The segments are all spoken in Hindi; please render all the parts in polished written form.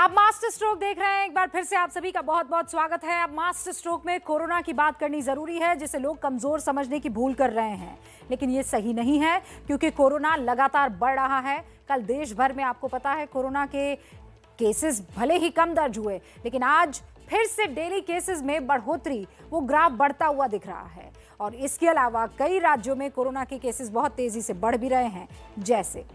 आप मास्टर स्ट्रोक देख रहे हैं। एक बार फिर से आप सभी का बहुत बहुत स्वागत है। अब मास्टर स्ट्रोक में कोरोना की बात करनी जरूरी है, जिसे लोग कमजोर समझने की भूल कर रहे हैं, लेकिन ये सही नहीं है क्योंकि कोरोना लगातार बढ़ रहा है। कल देश भर में आपको पता है कोरोना के केसेस भले ही कम दर्ज हुए, लेकिन आज फिर से डेली केसेस में बढ़ोतरी, वो ग्राफ बढ़ता हुआ दिख रहा है। और इसके अलावा कई राज्यों में कोरोना के केसेस बहुत तेजी से बढ़ भी रहे हैं। जैसे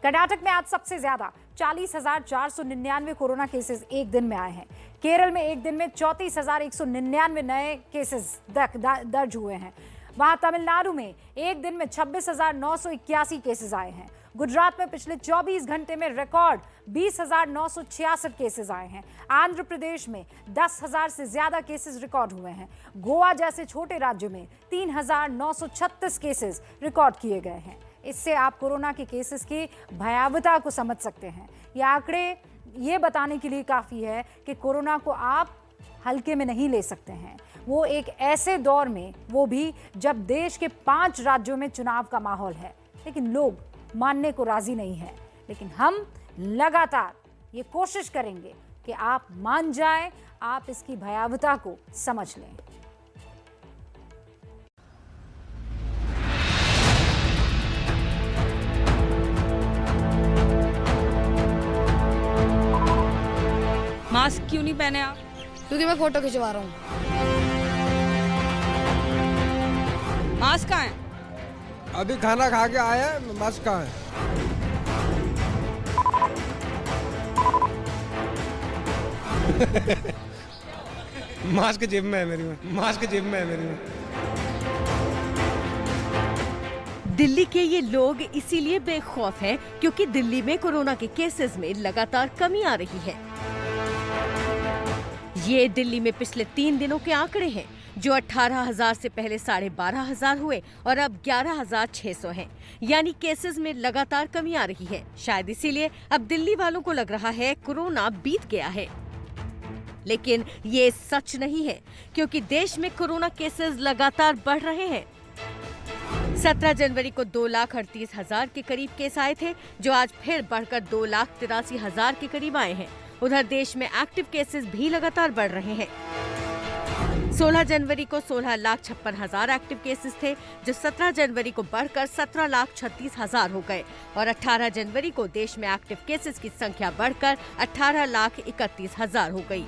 कर्नाटक में आज सबसे ज्यादा 40,499 कोरोना केसेस एक दिन में आए हैं। केरल में एक दिन में 34,199 नए केसेस दर्ज हुए हैं। वहां तमिलनाडु में एक दिन में 26,981 केसेस आए हैं। गुजरात में पिछले 24 घंटे में रिकॉर्ड 20,966 केसेस आए हैं। आंध्र प्रदेश में 10,000 से ज्यादा केसेस रिकॉर्ड हुए हैं। गोवा जैसे छोटे राज्यों में 3,936 केसेस रिकॉर्ड किए गए हैं। इससे आप कोरोना के केसेस की भयावहता को समझ सकते हैं। ये आंकड़े ये बताने के लिए काफ़ी है कि कोरोना को आप हल्के में नहीं ले सकते हैं। वो एक ऐसे दौर में, वो भी जब देश के 5 राज्यों में चुनाव का माहौल है, लेकिन लोग मानने को राजी नहीं है। लेकिन हम लगातार ये कोशिश करेंगे कि आप मान जाएं, आप इसकी भयावहता को समझ लें। मास्क क्यों नहीं पहने आप? क्योंकि मैं फोटो खिंचवा रहा हूँ। मास्क कहाँ है? अभी खाना खा के आया है, मास्क कहाँ है? मास्क जेब में है मेरी में, मास्क जेब में है मेरी में। दिल्ली के ये लोग इसीलिए बेखौफ हैं क्योंकि दिल्ली में कोरोना के केसेस में लगातार कमी आ रही है। ये दिल्ली में पिछले 3 दिनों के आंकड़े हैं, जो 18,000 से पहले 12,500 हुए और अब 11,600 हैं। यानी केसेस में लगातार कमी आ रही है। शायद इसीलिए अब दिल्ली वालों को लग रहा है कोरोना बीत गया है, लेकिन ये सच नहीं है क्योंकि देश में कोरोना केसेस लगातार बढ़ रहे हैं। 17 जनवरी को 2,38,000 के करीब केस आए थे, जो आज फिर बढ़कर 2,83,000 के करीब आए हैं। उधर देश में एक्टिव केसेस भी लगातार बढ़ रहे हैं। 16 जनवरी को 16,56,000 एक्टिव केसेस थे, जो 17 जनवरी को बढ़कर 17,36,000 हो गए और 18 जनवरी को देश में एक्टिव केसेस की संख्या बढ़कर 18,31,000 हो गई।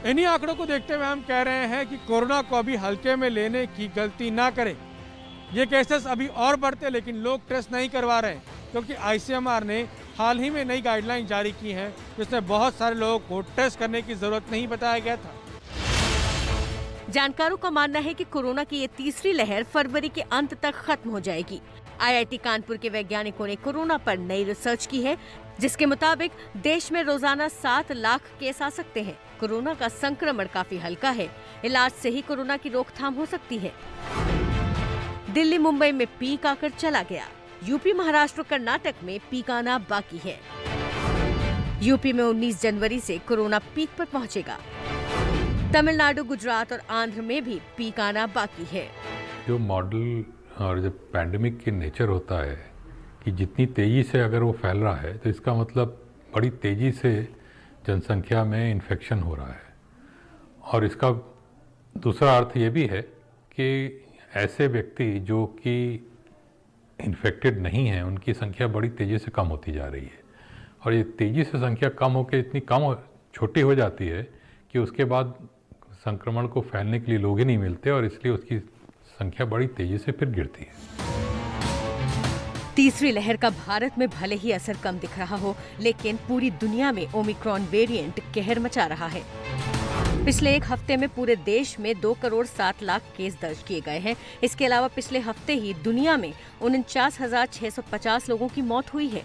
इन्हीं आंकड़ों को देखते हुए हम कह रहे हैं कि कोरोना को अभी हल्के में लेने की गलती ना करें। ये केसेस अभी और बढ़ते, लेकिन लोग टेस्ट नहीं करवा रहे हैं क्योंकि आईसीएमआर ने हाल ही में नई गाइडलाइन जारी की हैं, जिसमें बहुत सारे लोगों को टेस्ट करने की जरूरत नहीं बताया गया था। जानकारों का मानना है कि कोरोना की ये तीसरी लहर फरवरी के अंत तक खत्म हो जाएगी। आईआईटी कानपुर के वैज्ञानिकों ने कोरोना पर नई रिसर्च की है, जिसके मुताबिक देश में रोजाना 7 लाख केस आ सकते हैं। कोरोना का संक्रमण काफी हल्का है, इलाज से ही कोरोना की रोकथाम हो सकती है। दिल्ली मुंबई में पीक आकर चला गया। यूपी, महाराष्ट्र, कर्नाटक में पीक आना बाकी है। यूपी में 19 जनवरी से कोरोना पीक पर पहुंचेगा। तमिलनाडु, गुजरात और आंध्र में भी पीक आना बाकी है। जो मॉडल और जो पैंडेमिक की नेचर होता है कि जितनी तेजी से अगर वो फैल रहा है, तो इसका मतलब बड़ी तेजी से जनसंख्या में इन्फेक्शन हो रहा है। और इसका दूसरा अर्थ ये भी है कि ऐसे व्यक्ति जो कि इन्फेक्टेड नहीं हैं, उनकी संख्या बड़ी तेज़ी से कम होती जा रही है। और ये तेज़ी से संख्या कम होकर इतनी छोटी हो जाती है कि उसके बाद संक्रमण को फैलने के लिए लोग ही नहीं मिलते और इसलिए उसकी संख्या बड़ी तेज़ी से फिर गिरती है। तीसरी लहर का भारत में भले ही असर कम दिख रहा हो, लेकिन पूरी दुनिया में ओमिक्रॉन वेरिएंट कहर मचा रहा है। पिछले एक हफ्ते में पूरे देश में 2,07,00,000 केस दर्ज किए गए हैं। इसके अलावा पिछले हफ्ते ही दुनिया में 49,650 लोगों की मौत हुई है।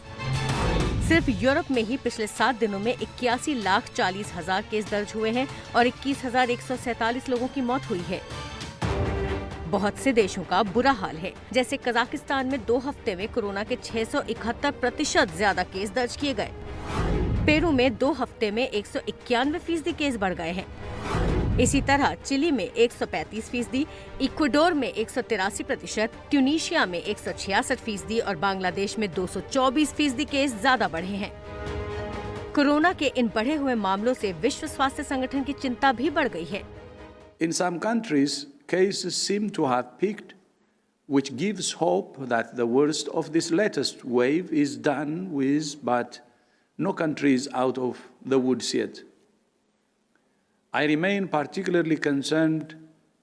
सिर्फ यूरोप में ही पिछले 7 दिनों में 81,40,000 केस दर्ज हुए हैं और 21,147 लोगों की मौत हुई है। बहुत से देशों का बुरा हाल है। जैसे कजाकिस्तान में 2 हफ्ते में कोरोना के 671% ज्यादा केस दर्ज किए गए। पेरू में 2 हफ्ते में 191% केस बढ़ गए हैं। इसी तरह चिली में 135%, इक्वाडोर में 183%, ट्यूनीशिया में 166% और बांग्लादेश में 224% केस ज्यादा बढ़े हैं। कोरोना के इन बढ़े हुए मामलों से विश्व स्वास्थ्य संगठन की चिंता भी बढ़ गई है। In some countries, cases seem to have peaked, which gives hope that the worst of this latest wave is done with, but no country is out of the woods yet. I remain particularly concerned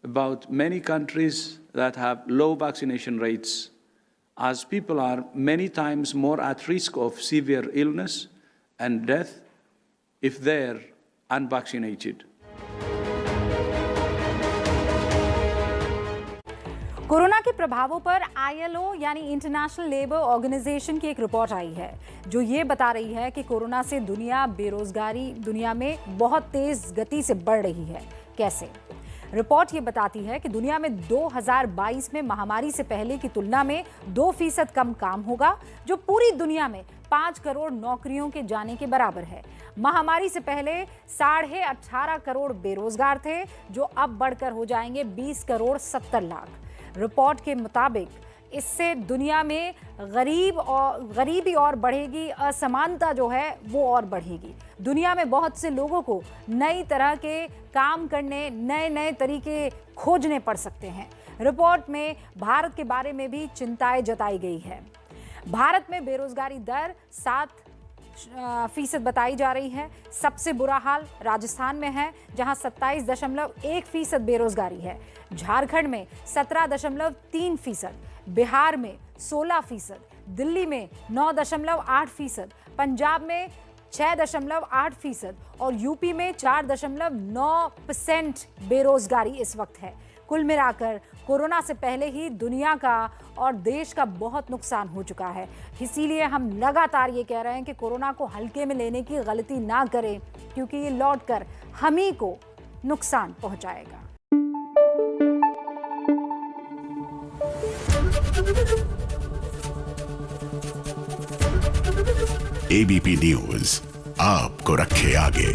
about many countries that have low vaccination rates, as people are many times more at risk of severe illness and death if they're unvaccinated. Corona के प्रभावों पर ILO यानी इंटरनेशनल लेबर ऑर्गेनाइजेशन की एक रिपोर्ट आई है जो ये बता रही है कि कोरोना से बेरोजगारी दुनिया में बहुत तेज गति से बढ़ रही है। कैसे? रिपोर्ट ये बताती है कि दुनिया में 2022 में महामारी से पहले की तुलना में 2% कम काम होगा, जो पूरी दुनिया में 5 करोड़ नौकरियों के जाने के बराबर है। महामारी से पहले 18.5 करोड़ बेरोजगार थे, जो अब बढ़कर हो जाएंगे 20 करोड़ 70 लाख। रिपोर्ट के मुताबिक इससे दुनिया में गरीबी और बढ़ेगी, असमानता जो है वो और बढ़ेगी। दुनिया में बहुत से लोगों को नई तरह के काम करने, नए तरीके खोजने पड़ सकते हैं। रिपोर्ट में भारत के बारे में भी चिंताएं जताई गई है। भारत में बेरोजगारी दर 7% बताई जा रही है। सबसे बुरा हाल राजस्थान में है, जहां 27.1% बेरोजगारी है। झारखंड में 17.3%, बिहार में 16%, दिल्ली में 9.8%, पंजाब में 6.8% और यूपी में 4.9% बेरोजगारी इस वक्त है। कुल मिलाकर कोरोना से पहले ही दुनिया का और देश का बहुत नुकसान हो चुका है। इसीलिए हम लगातार ये कह रहे हैं कि कोरोना को हल्के में लेने की गलती ना करें, क्योंकि ये लौटकर हम ही को नुकसान पहुंचाएगा। ABP न्यूज़ आपको रखे आगे।